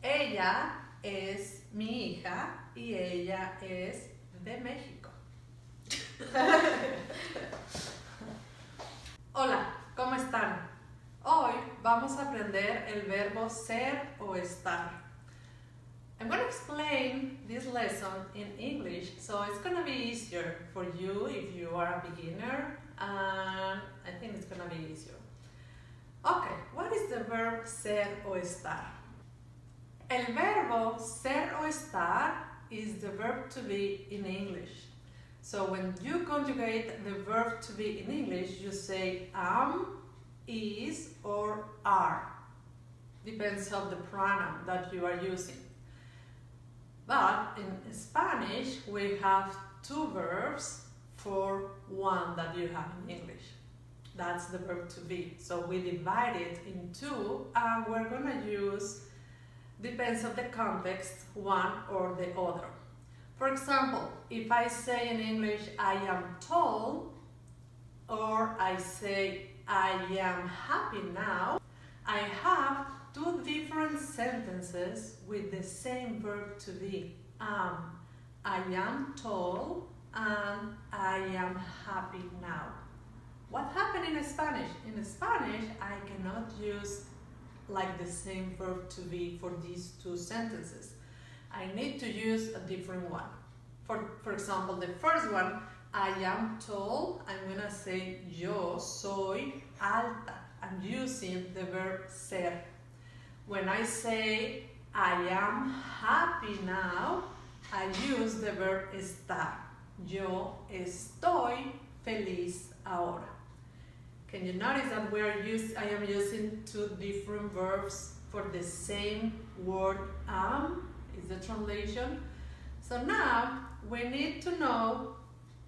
Ella es mi hija y ella es de México. Hola, ¿cómo están? Hoy vamos a aprender el verbo ser o estar. I'm going to explain this lesson in English, so it's going to be easier for you if you are a beginner, and I think it's going to be easier. Okay, what is the verb ser o estar? El verbo ser o estar is the verb to be in English. So when you conjugate the verb to be in English, you say am, is, or are. Depends on the pronoun that you are using. But in Spanish, we have two verbs for one that you have in English. That's the verb to be. So we divide it in two, and we're going to use, depends on the context, one or the other. For example, if I say in English, I am tall, or I say, I am happy now, I have two different sentences with the same verb to be. I am tall and I am happy now. What happened in Spanish? In Spanish, I cannot use like the same verb to be for these two sentences. I need to use a different one. For example, the first one, I am tall, I'm gonna say yo soy alta. I'm using the verb ser. When I say I am happy now, I use the verb estar. Yo estoy feliz ahora. Can you notice that I am using two different verbs for the same word am? Is the translation. So now we need to know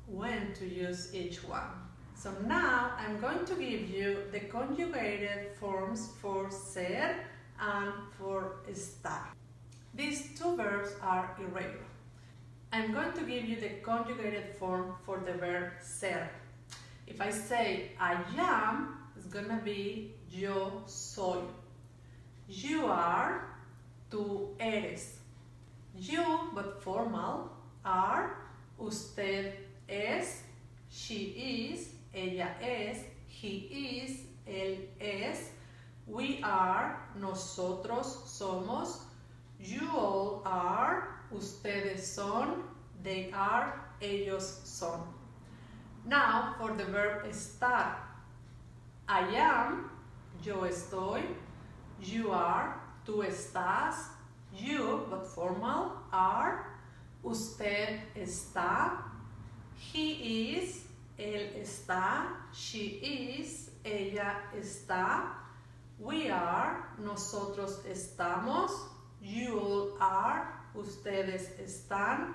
when to use each one. So now I'm going to give you the conjugated forms for ser and for estar. These two verbs are irregular. I'm going to give you the conjugated form for the verb ser. If I say I am, it's gonna be yo soy. You are, tú eres. You, but formal, are, usted es, she is, ella es, he is, él es, we are, nosotros somos, you all are, ustedes son, they are, ellos son. Now for the verb estar. I am, yo estoy, you are, tú estás, you, but formal, are, usted está, he is, él está, she is, ella está, we are, nosotros estamos, you all are, ustedes están,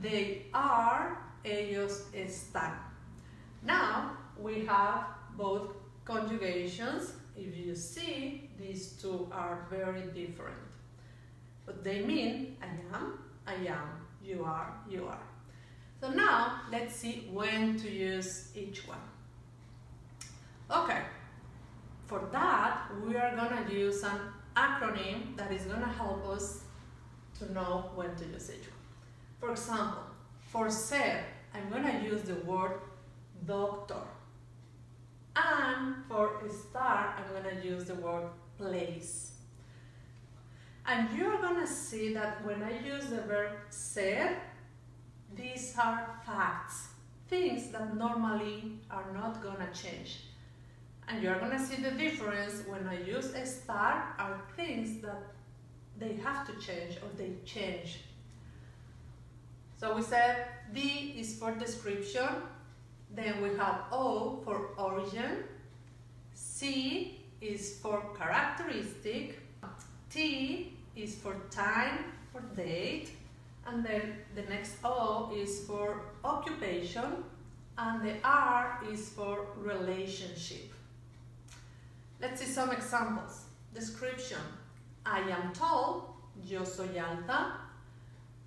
they are, ellos están. Now we have both conjugations. If you see, these two are very different. But they mean I am, you are, you are. So now let's see when to use each one. Okay, for that we are gonna use an acronym that is gonna help us to know when to use each one. For example, for ser, I'm gonna use the word doctor. And for estar, I'm gonna use the word place. And you're gonna see that when I use the verb ser, these are facts, things that normally are not gonna change. And you're gonna see the difference when I use estar are things that they have to change or they change. So we said D is for description, then we have O for origin, C is for characteristic, T is for time, for date, and then the next O is for occupation, and the R is for relationship. Let's see some examples. Description. I am tall, yo soy alta,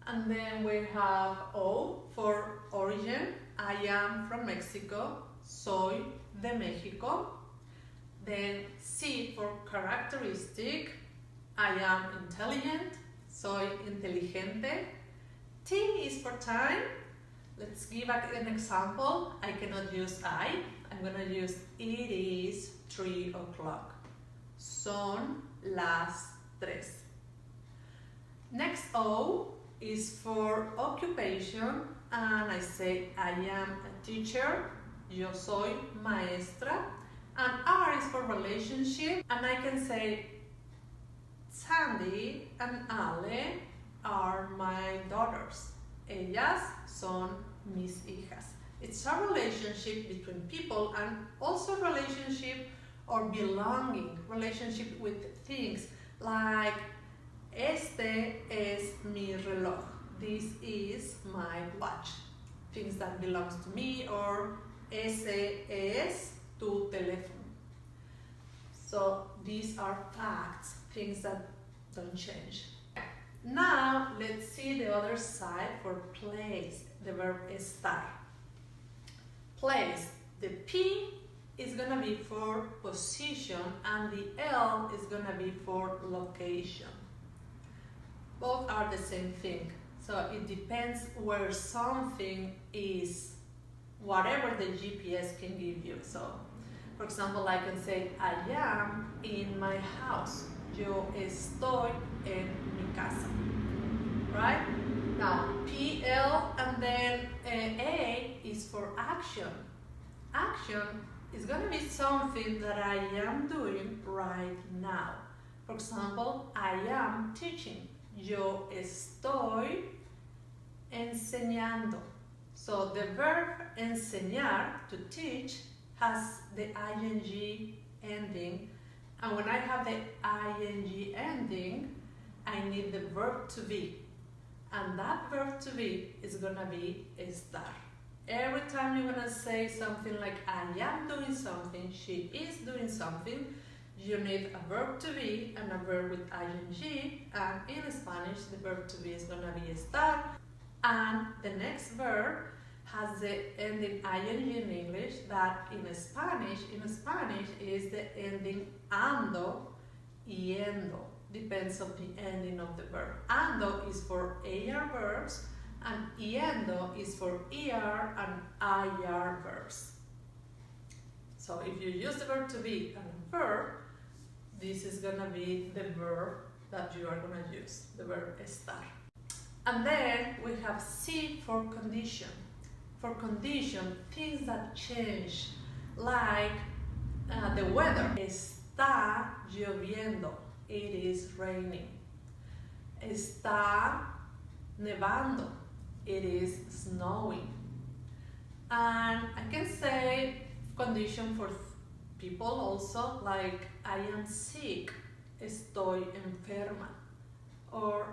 and then we have O for origin, I am from Mexico, soy de México. Then C for characteristic, I am intelligent, soy inteligente. T is for time. Let's give an example. I cannot use I. I'm going to use it is 3 o'clock. Son las 3. Next O is for occupation, and I say I am a teacher. Yo soy maestra. And R is for relationship, and I can say Sandy and Ale are my daughters. Ellas son mis hijas. It's a relationship between people and also relationship or belonging, relationship with things like este es mi reloj. This is my watch. Things that belongs to me, or ese es tu teléfono. So these are facts, things that don't change. Now let's see the other side for place, the verb estar. Place, the P is gonna be for position and the L is gonna be for location. Both are the same thing, so it depends where something is, whatever the GPS can give you. So, for example, I can say, I am in my house. Yo estoy en mi casa. Right? Now, PL and then A is for action. Action is going to be something that I am doing right now. For example, I am teaching. Yo estoy enseñando. So the verb enseñar, to teach, has the ing ending, and when I have the ing ending, I need the verb to be, and that verb to be is gonna be estar. Every time you're gonna say something like I am doing something, she is doing something, you need a verb to be and a verb with ing, and in Spanish the verb to be is gonna be estar, and the next verb has the ending ing in English that in Spanish is the ending ando, yendo. Depends on the ending of the verb. Ando is for AR verbs and yendo is for ER and IR verbs. So if you use the verb to be and a verb, this is gonna be the verb that you are gonna use, the verb estar. And then we have C for condition. For condition, things that change, like the weather. Está lloviendo. It is raining. Está nevando. It is snowing. And I can say condition for people also, like I am sick. Estoy enferma. Or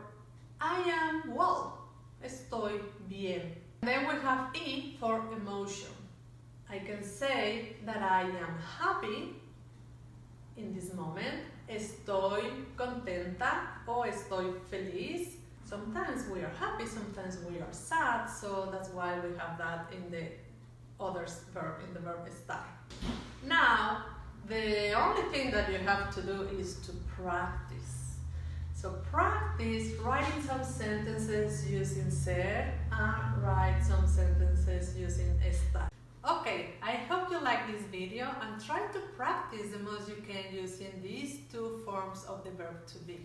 I am well. Estoy bien. Then we have E for emotion. I can say that I am happy in this moment. Estoy contenta o estoy feliz. Sometimes we are happy, sometimes we are sad, so that's why we have that in the other verb, in the verb estar. Now, the only thing that you have to do is to practice. So practice writing some sentences using ser and write some sentences using estar. Okay, I hope you like this video and try to practice the most you can using these two forms of the verb to be.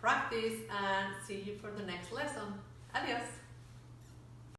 Practice and see you for the next lesson. Adios!